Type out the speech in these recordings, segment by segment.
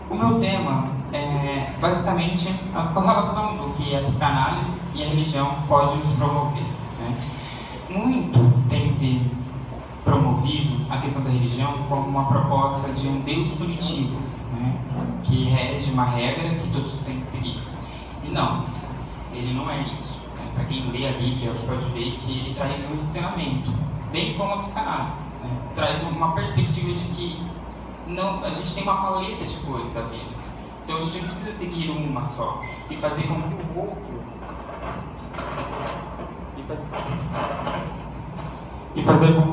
O meu tema é basicamente a correlação do que a psicanálise e a religião podem nos promover, né? Muito tem se promovido a questão da religião como uma proposta de um Deus punitivo, né? Que rege uma regra que todos têm que seguir. E não, ele não é isso. Né? Para quem lê a Bíblia pode ver que ele traz um ensinamento, bem como a psicanálise, né? Traz uma perspectiva de que não, a gente tem uma paleta de coisas da vida. Então a gente não precisa seguir uma só e fazer com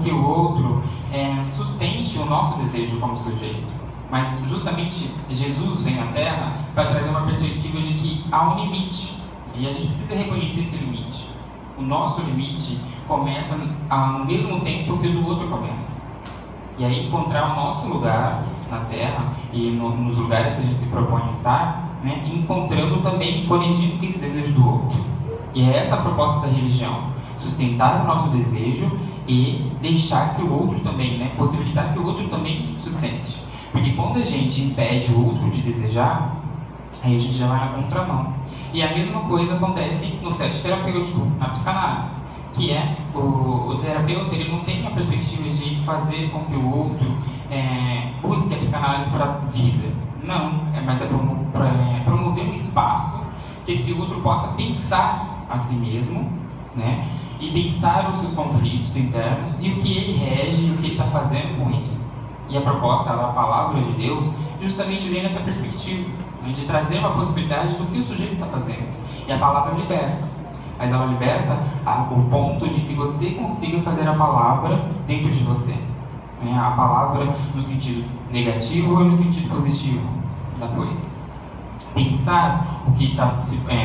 que o outro sustente o nosso desejo como sujeito. Mas justamente Jesus vem à Terra para trazer uma perspectiva de que há um limite e a gente precisa reconhecer esse limite. O nosso limite começa ao mesmo tempo que o do outro começa. E aí encontrar o nosso lugar na Terra e nos lugares que a gente se propõe a estar, né, encontrando também, colidindo com esse desejo do outro. E é essa a proposta da religião: sustentar o nosso desejo e deixar que o outro também, né, possibilitar que o outro também sustente. Porque quando a gente impede o outro de desejar, aí a gente já vai na contramão. E a mesma coisa acontece no set terapêutico, na psicanálise, que é o terapeuta, ele não tem a perspectiva de fazer com que o outro busque a psicanálise para a vida. Não, mas é promover um espaço que esse outro possa pensar a si mesmo, né? E pensar os seus conflitos internos e o que ele rege, o que ele está fazendo com ele. E a proposta da palavra de Deus justamente vem nessa perspectiva, né, de trazer uma possibilidade do que o sujeito está fazendo. E a palavra liberta. Mas ela liberta o ponto de que você consiga fazer a palavra dentro de você. Né? A palavra no sentido negativo ou no sentido positivo da coisa. Pensar o que está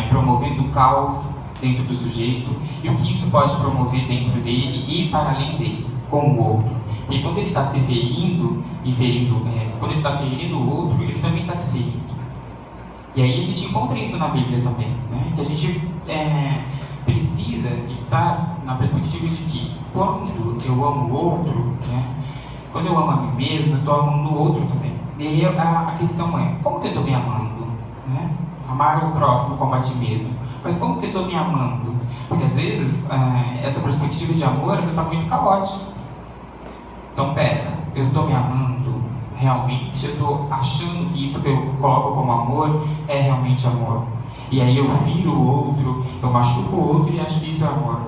promovendo o caos dentro do sujeito e o que isso pode promover dentro dele e para além dele, com o outro. E quando ele está se ferindo, quando ele está ferindo o outro, ele também está se ferindo. E aí a gente encontra isso na Bíblia também, né? Que a gente precisa estar na perspectiva de que quando eu amo o outro, né? Quando eu amo a mim mesmo, eu estou amando o outro também. E aí a questão é, como que eu estou me amando? Né? Amar o próximo como a ti mesmo. Mas como que eu estou me amando? Porque às vezes essa perspectiva de amor está muito caótica. Então pera, eu estou me amando realmente? Eu estou achando que isso que eu coloco como amor é realmente amor? E aí eu firo o outro, eu machuco o outro e acho que isso é amor.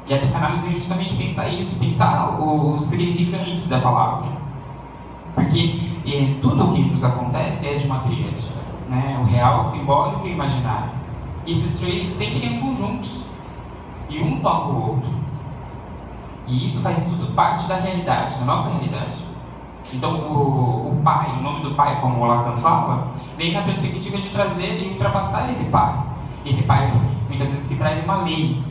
E a psicanálise vem justamente pensar isso, pensar os significantes da palavra. Porque tudo o que nos acontece é de uma tríade, né? O real, o simbólico e o imaginário. E esses três sempre andam juntos. E um toca o outro. E isso faz tudo parte da realidade, da nossa realidade. Então o pai, o nome do pai, como o Lacan fala, vem na perspectiva de trazer e ultrapassar esse pai. Esse pai, muitas vezes, que traz uma lei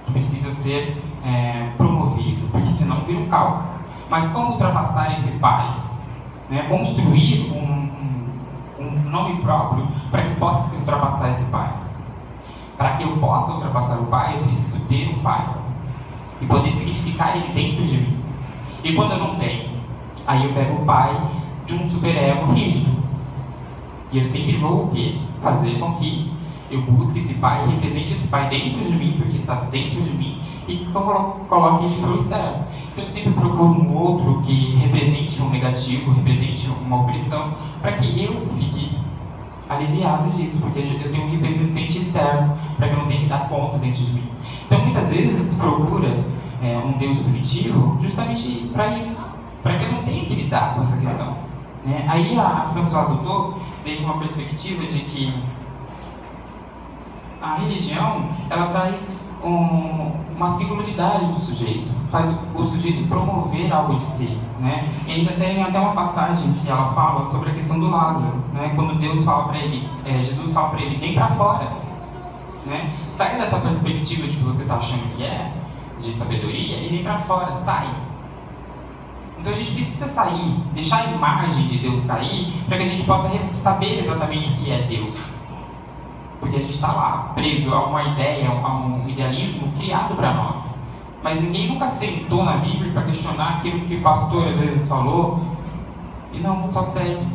que precisa ser promovido, porque senão vira um caos. Mas como ultrapassar esse pai? Né? Construir um nome próprio para que possa se ultrapassar esse pai. Para que eu possa ultrapassar o pai, eu preciso ter um pai e poder significar ele dentro de mim. E quando eu não tenho, aí eu pego o pai de um superego rígido. E eu sempre vou o quê? Fazer com que eu busque esse pai, represente esse pai dentro de mim, porque ele está dentro de mim, e coloque ele para o externo. Então eu sempre procuro um outro que represente um negativo, represente uma opressão, para que eu fique aliviado disso, porque eu tenho um representante externo, para que eu não tenha que dar conta dentro de mim. Então muitas vezes se procura um Deus punitivo justamente para isso, para que eu não tenha que lidar com essa questão. Né? Aí a François Doutor veio com uma perspectiva de que a religião, ela traz uma singularidade do sujeito, faz o sujeito promover algo de si, né? E ainda tem até uma passagem que ela fala sobre a questão do Lázaro, né? Quando Deus fala para ele, Jesus fala para ele, vem para fora, né? Sai dessa perspectiva de que você está achando que é, de sabedoria, e vem para fora, sai. Então a gente precisa sair, deixar a imagem de Deus cair, para que a gente possa saber exatamente o que é Deus. Porque a gente está lá, preso a uma ideia, a um idealismo criado para nós. Mas ninguém nunca sentou na Bíblia para questionar aquilo que o pastor às vezes falou, E não só segue.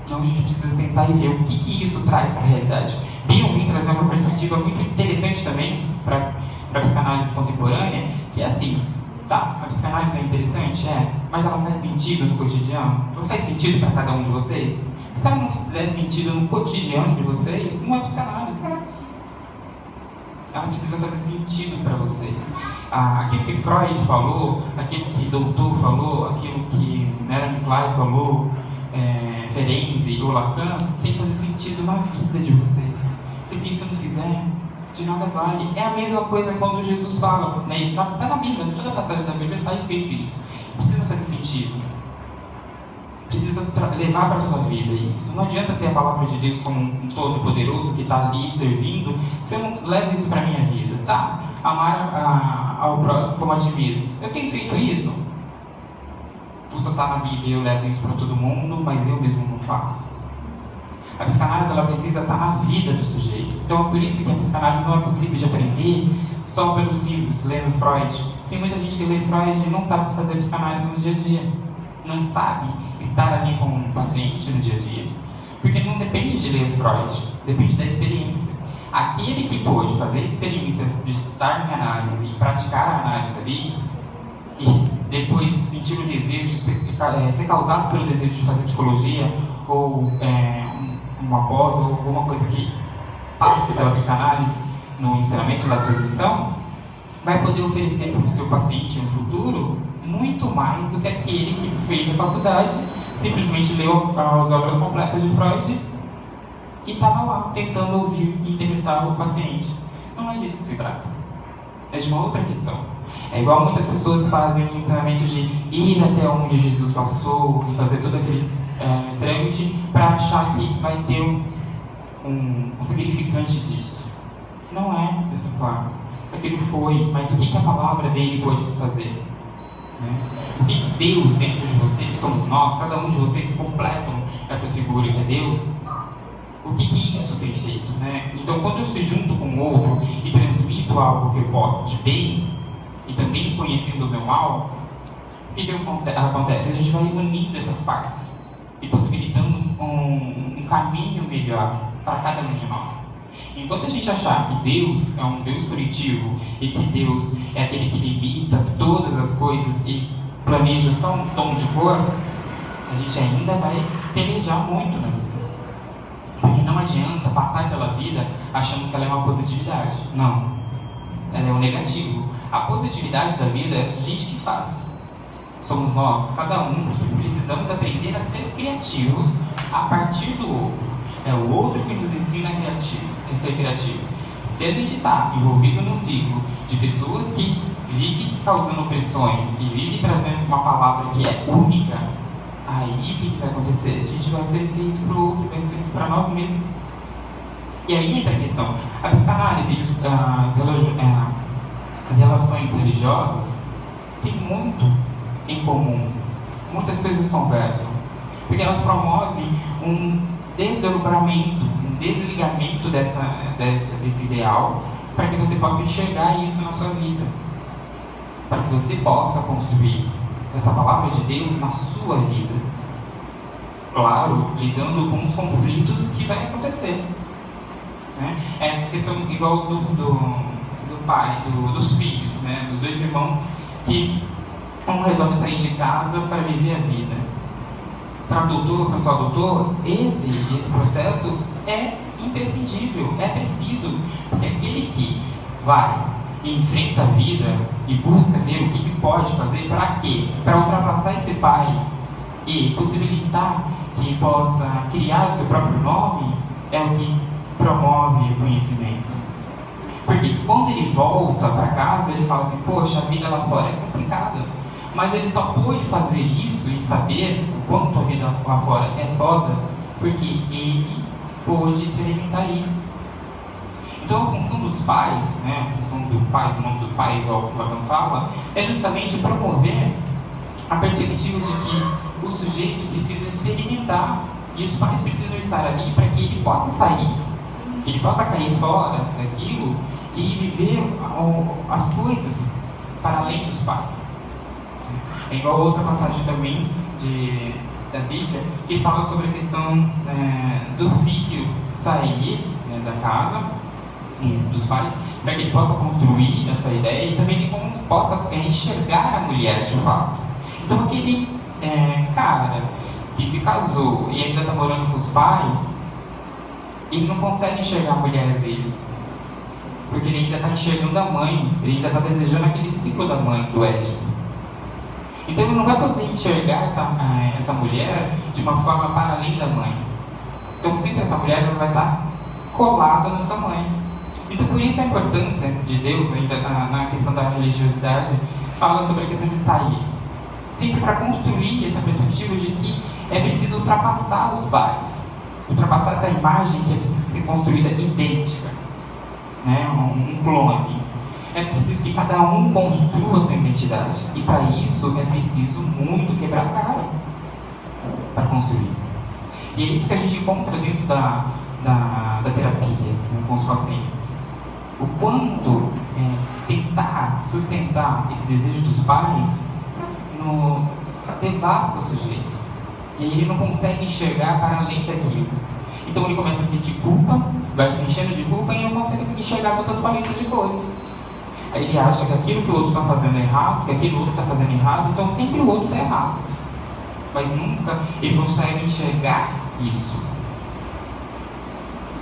Então a gente precisa sentar e ver o que isso traz para a realidade. Bion vem trazer uma perspectiva muito interessante também para a psicanálise contemporânea, que é assim, tá, a psicanálise é interessante, mas ela faz sentido no cotidiano? Não faz sentido para cada um de vocês? Se ela não fizer sentido no cotidiano de vocês, não é psicanálise. Ela precisa fazer sentido para vocês. Aquilo que Freud falou, aquilo que Doutor falou, aquilo que Melanie Klein falou, Ferenczi ou Lacan, tem que fazer sentido na vida de vocês. Porque se isso não fizer, de nada vale. É a mesma coisa quando Jesus fala, né? Está na Bíblia, em toda a passagem da Bíblia está escrito isso. Precisa fazer sentido. Precisa levar para a sua vida isso. Não adianta ter a palavra de Deus como um todo-poderoso que está ali servindo, se eu não levo isso para a minha vida. Tá, amar ao próximo como a ti mesmo. Eu tenho feito isso. Isso está na Bíblia, eu levo isso para todo mundo, mas eu mesmo não faço. A psicanálise ela precisa estar na vida do sujeito. Então é por isso que a psicanálise não é possível de aprender só pelos livros, lendo Freud. Tem muita gente que lê Freud e não sabe fazer psicanálise no dia a dia. Não sabe estar ali com um paciente no dia a dia. Porque não depende de ler Freud, depende da experiência. Aquele que pôde fazer a experiência de estar em análise e praticar a análise ali, e depois sentir o desejo, ser causado pelo desejo de fazer psicologia, ou uma pós, ou alguma coisa que passe pela psicanálise no ensinamento da transmissão, vai poder oferecer para o seu paciente no futuro muito mais do que aquele que fez a faculdade, simplesmente leu as obras completas de Freud e estava lá tentando ouvir e interpretar o paciente. Não é disso que se trata. É de uma outra questão. É igual muitas pessoas fazem o ensinamento de ir até onde Jesus passou e fazer todo aquele trâmite para achar que vai ter um significante disso. Não é dessa forma. Aquilo foi, mas o que a palavra dele pode se fazer? Né? O que Deus dentro de vocês, somos nós, cada um de vocês completam essa figura que é Deus? O que isso tem feito? Né? Então, quando eu se junto com o outro e transmito algo que eu possa de bem, e também conhecendo o meu mal, o que acontece? A gente vai unindo essas partes e possibilitando um caminho melhor para cada um de nós. Enquanto a gente achar que Deus é um Deus punitivo e que Deus é aquele que limita todas as coisas e planeja só um tom de cor, a gente ainda vai pelejar muito na vida. Porque não adianta passar pela vida achando que ela é uma positividade. Não. Ela é um negativo. A positividade da vida é a gente que faz. Somos nós, cada um, precisamos aprender a ser criativos a partir do outro. É o outro que nos ensina a ser criativo. Se a gente está envolvido num ciclo de pessoas que vivem causando opressões e vivem trazendo uma palavra que é única, aí o que vai acontecer? A gente vai oferecer isso para o outro, vai oferecer para nós mesmos. E aí entra a questão. A psicanálise e as relações religiosas têm muito em comum. Muitas coisas conversam. Porque elas promovem um desdobramento, um desligamento desse ideal, para que você possa enxergar isso na sua vida. Para que você possa construir essa palavra de Deus na sua vida. Claro, lidando com os conflitos que vai acontecer. Né? É a questão igual do pai, dos filhos, né? Dos dois irmãos que um resolve sair de casa para viver a vida. Para o doutor, para o seu doutor, esse processo é imprescindível, é preciso, porque aquele que vai e enfrenta a vida e busca ver o que pode fazer, para quê? Para ultrapassar esse pai e possibilitar que possa criar o seu próprio nome, é o que promove o conhecimento. Porque quando ele volta para casa, ele fala assim, poxa, a vida lá fora é complicada. Mas ele só pôde fazer isso e saber o quanto a vida lá fora é foda, porque ele pôde experimentar isso. Então a função dos pais, né, a função do pai, do nome do pai, igual o Lacan fala, é justamente promover a perspectiva de que o sujeito precisa experimentar e os pais precisam estar ali para que ele possa sair, que ele possa cair fora daquilo e viver as coisas para além dos pais. É igual outra passagem também da Bíblia que fala sobre a questão do filho sair, né, da casa dos pais, para que ele possa construir a sua ideia e também que como possa enxergar a mulher de fato. Então aquele cara que se casou e ainda está morando com os pais, ele não consegue enxergar a mulher dele, porque ele ainda está enxergando a mãe, ele ainda está desejando aquele ciclo da mãe, do Édipo. Então ele não vai poder enxergar essa mulher de uma forma para além da mãe. Então sempre essa mulher ela vai estar colada nessa mãe. Então por isso a importância de Deus, ainda na questão da religiosidade, fala sobre a questão de sair. Sempre para construir essa perspectiva de que é preciso ultrapassar os pais, ultrapassar essa imagem que é preciso ser construída idêntica, né? Um clone. É preciso que cada um construa sua identidade. E para isso é preciso muito quebrar a cara para construir. E é isso que a gente encontra dentro da terapia, né, com os pacientes. O quanto tentar sustentar esse desejo dos pais devasta o sujeito. E aí ele não consegue enxergar para além daquilo. Então ele começa a sentir culpa, vai se enchendo de culpa e não consegue enxergar as outras paletas de cores. Aí ele acha que aquilo que o outro está fazendo é errado, que aquilo que o outro está fazendo errado, então sempre o outro está errado. Mas nunca ele consegue enxergar isso.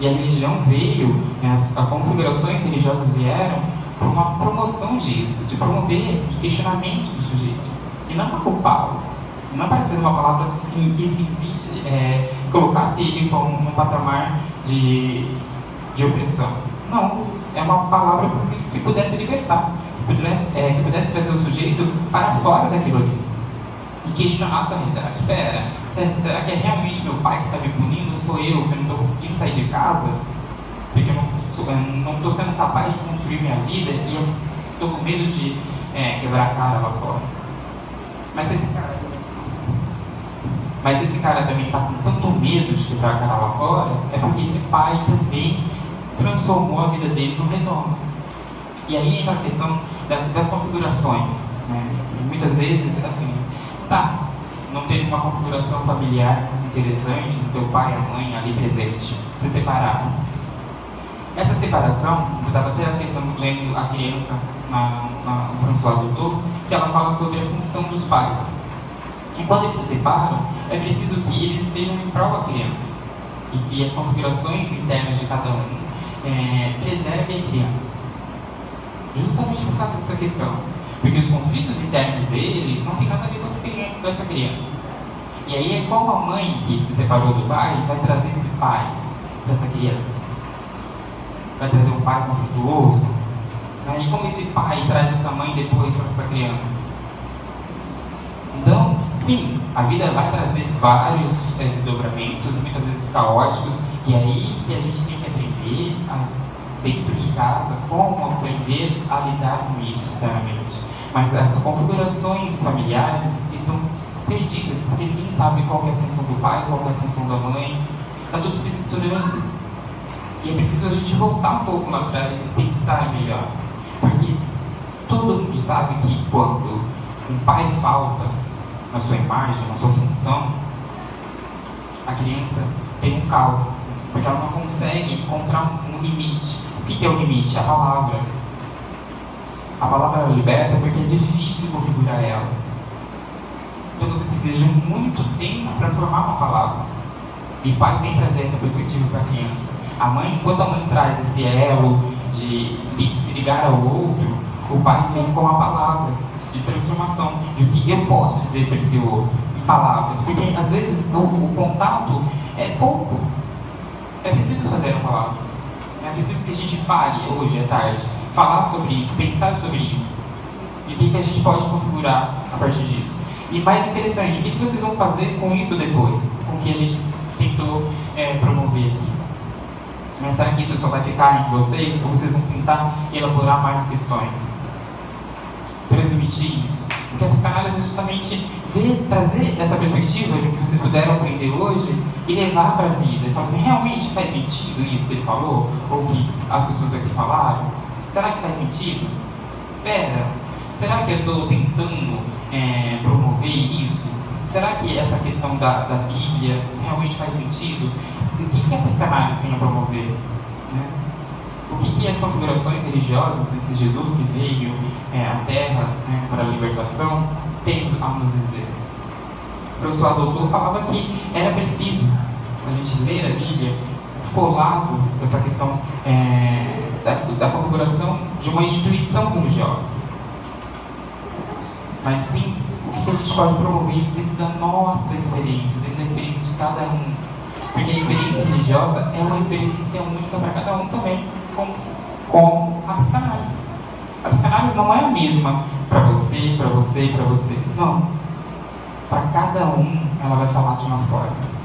E a religião veio, as configurações religiosas vieram por uma promoção disso, de promover o questionamento do sujeito, e não para culpá-lo, não para trazer uma palavra assim, que se exige, colocasse ele como um patamar de opressão. Não, é uma palavra que pudesse libertar, que pudesse trazer o sujeito para fora daquilo ali e questionar a sua realidade. Espera, será que é realmente meu pai que está me punindo? Sou eu que não estou conseguindo sair de casa? Porque eu não estou sendo capaz de construir minha vida e eu estou com medo de quebrar a cara lá fora. Mas esse cara também está com tanto medo de quebrar a cara lá fora, é porque esse pai também transformou a vida dele no redondo. E aí entra a questão das configurações, né? E muitas vezes, assim, não teve uma configuração familiar interessante, do teu pai e a mãe ali presente, se separaram. Essa separação, eu estava até a questão lendo a criança no François Doutor, que ela fala sobre a função dos pais. E quando eles se separam, é preciso que eles estejam em prol da criança. E as configurações internas de cada um preservem a criança. Justamente por causa dessa questão. Porque os conflitos internos dele não tem nada a ver com essa criança. E aí é como a mãe que se separou do pai vai trazer esse pai para essa criança. Vai trazer um pai conflituoso. E como esse pai traz essa mãe depois para essa criança. Então, sim, a vida vai trazer vários desdobramentos, muitas vezes caóticos, e aí que a gente tem que aprender dentro de casa como aprender a lidar com isso externamente. Mas as configurações familiares estão perdidas, porque ninguém sabe qual é a função do pai, qual é a função da mãe, está tudo se misturando. E é preciso a gente voltar um pouco lá atrás e pensar melhor, porque todo mundo sabe que quando um pai falta na sua imagem, na sua função, a criança tem um caos, porque ela não consegue encontrar um limite. O que é o limite? A palavra. A palavra liberta porque é difícil configurar ela. Então você precisa de muito tempo para formar uma palavra. E o pai vem trazer essa perspectiva para a criança. A mãe, enquanto a mãe traz esse elo de se ligar ao outro, o pai vem com a palavra de transformação, de o que eu posso dizer para esse outro, em palavras, porque às vezes o contato é pouco, é preciso fazer a palavra, é preciso que a gente fale hoje à tarde, falar sobre isso, pensar sobre isso, e o que a gente pode configurar a partir disso. E mais interessante, o que vocês vão fazer com isso depois, com o que a gente tentou promover aqui? Mas será que isso só vai ficar em vocês, ou vocês vão tentar elaborar mais questões? Transmitir isso. Porque a psicanálise é justamente trazer essa perspectiva de que vocês puderam aprender hoje e levar para a vida. E falar assim, realmente faz sentido isso que ele falou? Ou que as pessoas aqui falaram? Será que faz sentido? Será que eu estou tentando promover isso? será que essa questão da Bíblia realmente faz sentido? O que a psicanálise tem a promover? Né? O que as configurações religiosas desse Jesus que veio à Terra, né, para a libertação tem a nos dizer? O professor Adolfo falava que era preciso a gente ler a Bíblia descolado dessa questão da configuração de uma instituição religiosa. Mas sim, o que a gente pode promover isso dentro da nossa experiência, dentro da experiência de cada um. Porque a experiência religiosa é uma experiência única para cada um também, como a psicanálise. A psicanálise não é a mesma para você, para você, para você. Não. Para cada um, ela vai falar de uma forma.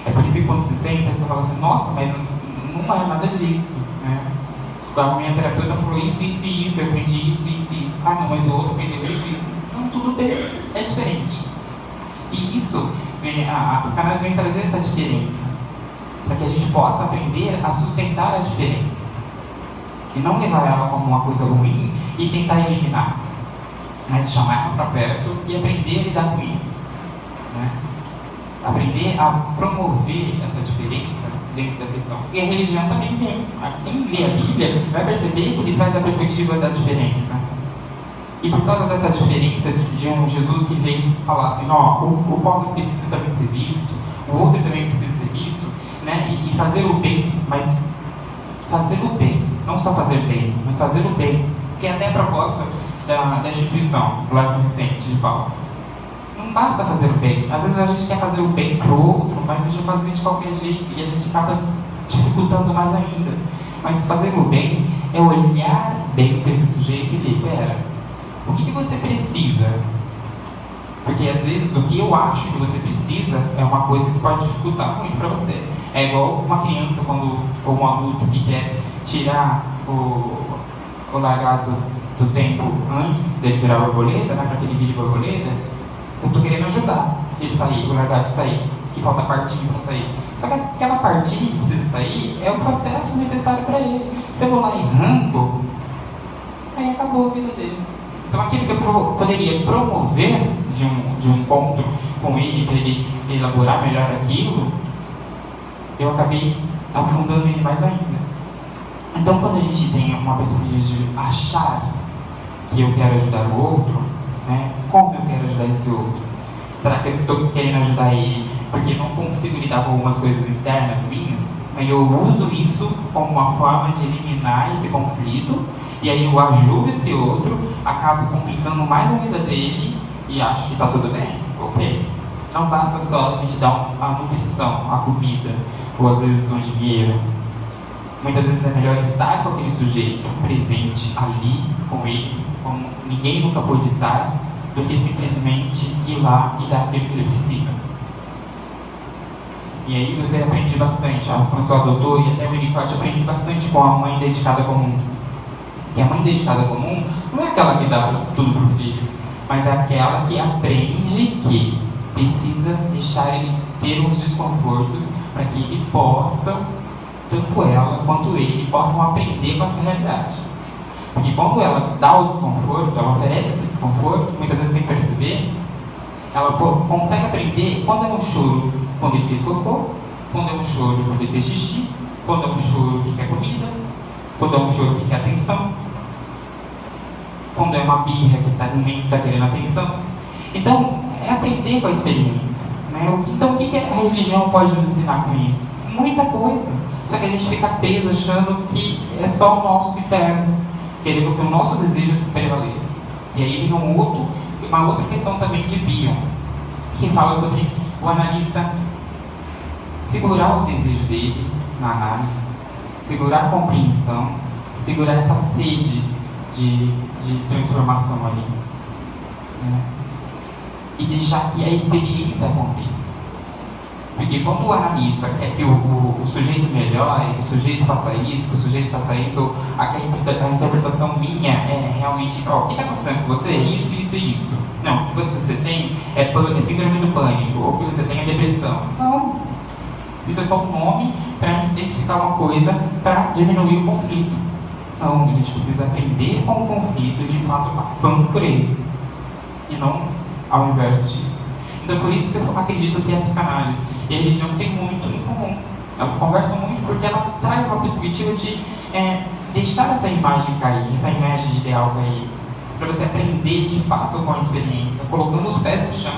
É por isso que quando se senta, você fala assim, nossa, mas não é nada disso, né? A minha terapeuta falou isso, isso e isso, eu aprendi isso, isso e isso. Ah, não, mas o outro aprendeu isso e isso. Não, tudo bem, é diferente. E isso, a psicanálise vem trazer essa diferença, para que a gente possa aprender a sustentar a diferença. E não levar ela como uma coisa ruim e tentar eliminar, mas chamar ela para perto e aprender a lidar com isso, né? Aprender a promover essa diferença dentro da questão. E a religião também tem. Quem lê a Bíblia vai perceber que ele traz a perspectiva da diferença. E por causa dessa diferença de um Jesus que veio falar assim, ó, o pobre precisa também ser visto, o outro também precisa ser visto, né? E fazer o bem, mas fazer o bem, não só fazer bem, mas fazer o bem, que é até a proposta da instituição, do Lar São Vicente de Paulo. Não basta fazer o bem. Às vezes a gente quer fazer o bem pro outro, mas a gente faz de qualquer jeito e a gente acaba dificultando mais ainda. Mas fazer o bem é olhar bem para esse sujeito e ver, pera, o que você precisa? Porque às vezes o que eu acho que você precisa é uma coisa que pode dificultar muito para você. É igual uma criança ou um adulto que quer tirar o lagarto do tempo antes dele virar borboleta, né, para que ele vire borboleta. Eu estou querendo ajudar ele sair, o lagarto sair, que falta partinho para sair. Só que aquela partinha que precisa sair é o processo necessário para ele. Se eu vou lá e arranco, aí acabou a vida dele. Então aquilo que eu poderia promover de um encontro com ele, para ele elaborar melhor aquilo, eu acabei afundando ele mais ainda. Então quando a gente tem uma perspectiva de achar que eu quero ajudar o outro, né, como eu quero ajudar esse outro? Será que eu estou querendo ajudar ele porque não consigo lidar com algumas coisas internas minhas? Aí eu uso isso como uma forma de eliminar esse conflito, e aí eu ajudo esse outro, acabo complicando mais a vida dele e acho que está tudo bem? Ok. Não basta só a gente dar a nutrição, a comida, ou às vezes um dinheiro. Muitas vezes é melhor estar com aquele sujeito presente ali com ele, como ninguém nunca pôde estar, do que simplesmente ir lá e dar aquilo que ele precisa. E aí você aprende bastante. A François Doutor e até o Winnicott aprende bastante com a mãe dedicada comum. E a mãe dedicada comum não é aquela que dá tudo para o filho, mas é aquela que aprende que precisa deixar ele ter uns desconfortos para que ele possa, tanto ela quanto ele, possam aprender com essa realidade. Porque quando ela dá o desconforto, ela oferece esse desconforto, muitas vezes sem perceber, ela consegue aprender quando é um choro quando ele fez cocô, quando é um choro quando ele fez xixi, quando é um choro que quer comida, quando é um choro que quer atenção, quando é uma birra que está querendo atenção. Então, é aprender com a experiência, né? Então, o que a religião pode nos ensinar com isso? Muita coisa. Só que a gente fica preso achando que é só o nosso interno, querendo que o nosso desejo se prevaleça. E aí vem uma outra questão também de Bion, que fala sobre o analista segurar o desejo dele na análise, segurar a compreensão, segurar essa sede de transformação ali, né? E deixar que a experiência aconteça. Porque quando o analista quer que o sujeito melhore, que o sujeito faça isso, que o sujeito faça isso, a interpretação minha é realmente isso. O que está acontecendo com você? Isso, isso e isso. Não, o que você tem é síndrome do pânico, ou o que você tem é depressão. Não. Isso é só um nome para identificar uma coisa para diminuir o conflito. Não, a gente precisa aprender com o conflito e de fato passando por ele. E não ao inverso disso. Então, por isso que eu acredito que a psicanálise e a religião têm muito em comum. Elas conversam muito porque ela traz uma perspectiva de deixar essa imagem cair, essa imagem de ideal cair, para você aprender de fato com a experiência, colocando os pés no chão.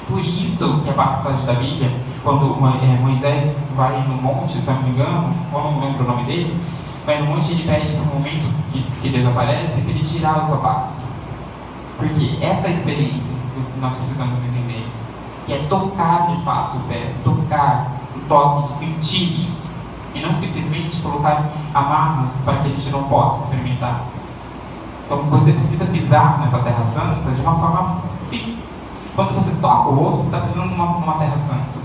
Por isso que a passagem da Bíblia, quando Moisés vai no monte, se não me engano, ou não lembro o nome dele, vai no monte e ele pede para o momento que Deus aparece, para ele tirar os sapatos. Porque essa experiência que nós precisamos entender, que é tocar de fato o pé, tocar o toque, de sentir isso, e não simplesmente colocar amarras para que a gente não possa experimentar. Então você precisa pisar nessa terra santa de uma forma simples. Quando você toca o outro, você está pisando numa terra santa.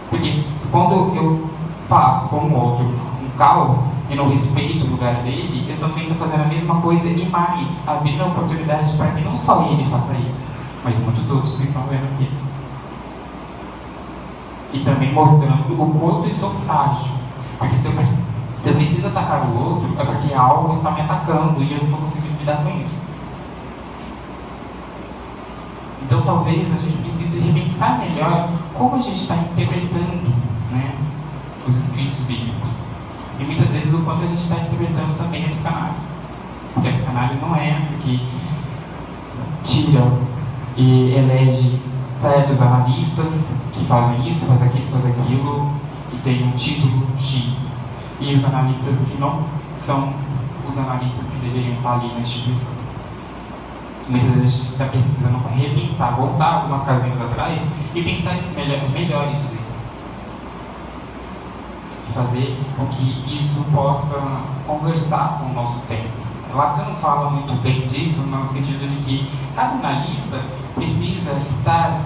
Porque quando eu faço com o outro um caos e não respeito o lugar dele, eu também estou fazendo a mesma coisa e mais, abrindo a oportunidade para que não só ele faça isso, mas muitos outros que estão vendo aqui. E também mostrando o quanto estou frágil. Porque se eu preciso atacar o outro, é porque algo está me atacando e eu não estou conseguindo lidar com isso. Então talvez a gente precise repensar melhor como a gente está interpretando, né, os escritos bíblicos. E muitas vezes o quanto a gente está interpretando também a psicanálise. Porque a psicanálise não é essa que tira e elege certos analistas que fazem isso, faz aquilo, e tem um título X. E os analistas que não são os analistas que deveriam estar ali na instituição. Muitas vezes a gente está precisando repensar, voltar algumas casinhas atrás e pensar melhor isso dentro. Fazer com que isso possa conversar com o nosso tempo. Lacan fala muito bem disso, no sentido de que cada analista precisa estar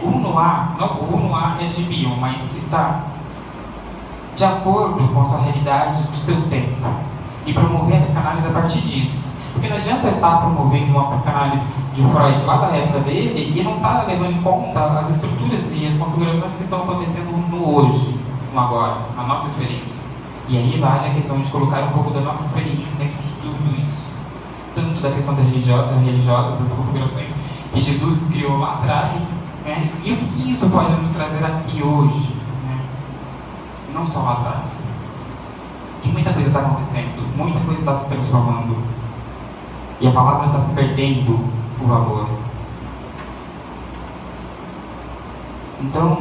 o uno A é de Bion, mas estar de acordo com a sua realidade do seu tempo e promover a psicanálise a partir disso. Porque não adianta eu estar promovendo uma psicanálise de Freud lá da época dele e não estar levando em conta as estruturas e as configurações que estão acontecendo no hoje, no agora, na nossa experiência. E aí vale a questão de colocar um pouco da nossa experiência dentro de tudo isso. Tanto da questão da religiosa, das configurações que Jesus criou lá atrás, né? E o que isso pode nos trazer aqui hoje, né? Não só lá atrás. Que muita coisa está acontecendo, muita coisa está se transformando. E a palavra está se perdendo o valor. Então,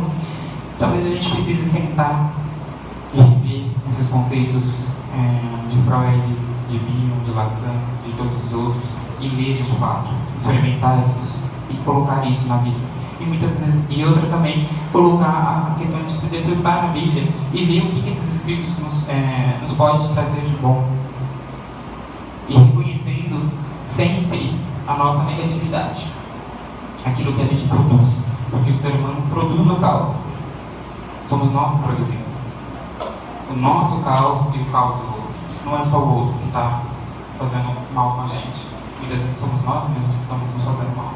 talvez a gente precise sentar e rever esses conceitos de Freud, de Bion, de Lacan, de todos os outros, e ler de fato, experimentar isso e colocar isso na vida. E muitas vezes, e outra também, colocar a questão de se debruçar na Bíblia e ver o que esses escritos nos pode trazer de bom. E reconhecendo sempre a nossa negatividade, aquilo que a gente produz, porque o ser humano produz o caos, somos nós que produzimos o nosso caos e o caos do outro. Não é só o outro que está fazendo mal com a gente, muitas vezes somos nós mesmos que estamos nos fazendo mal.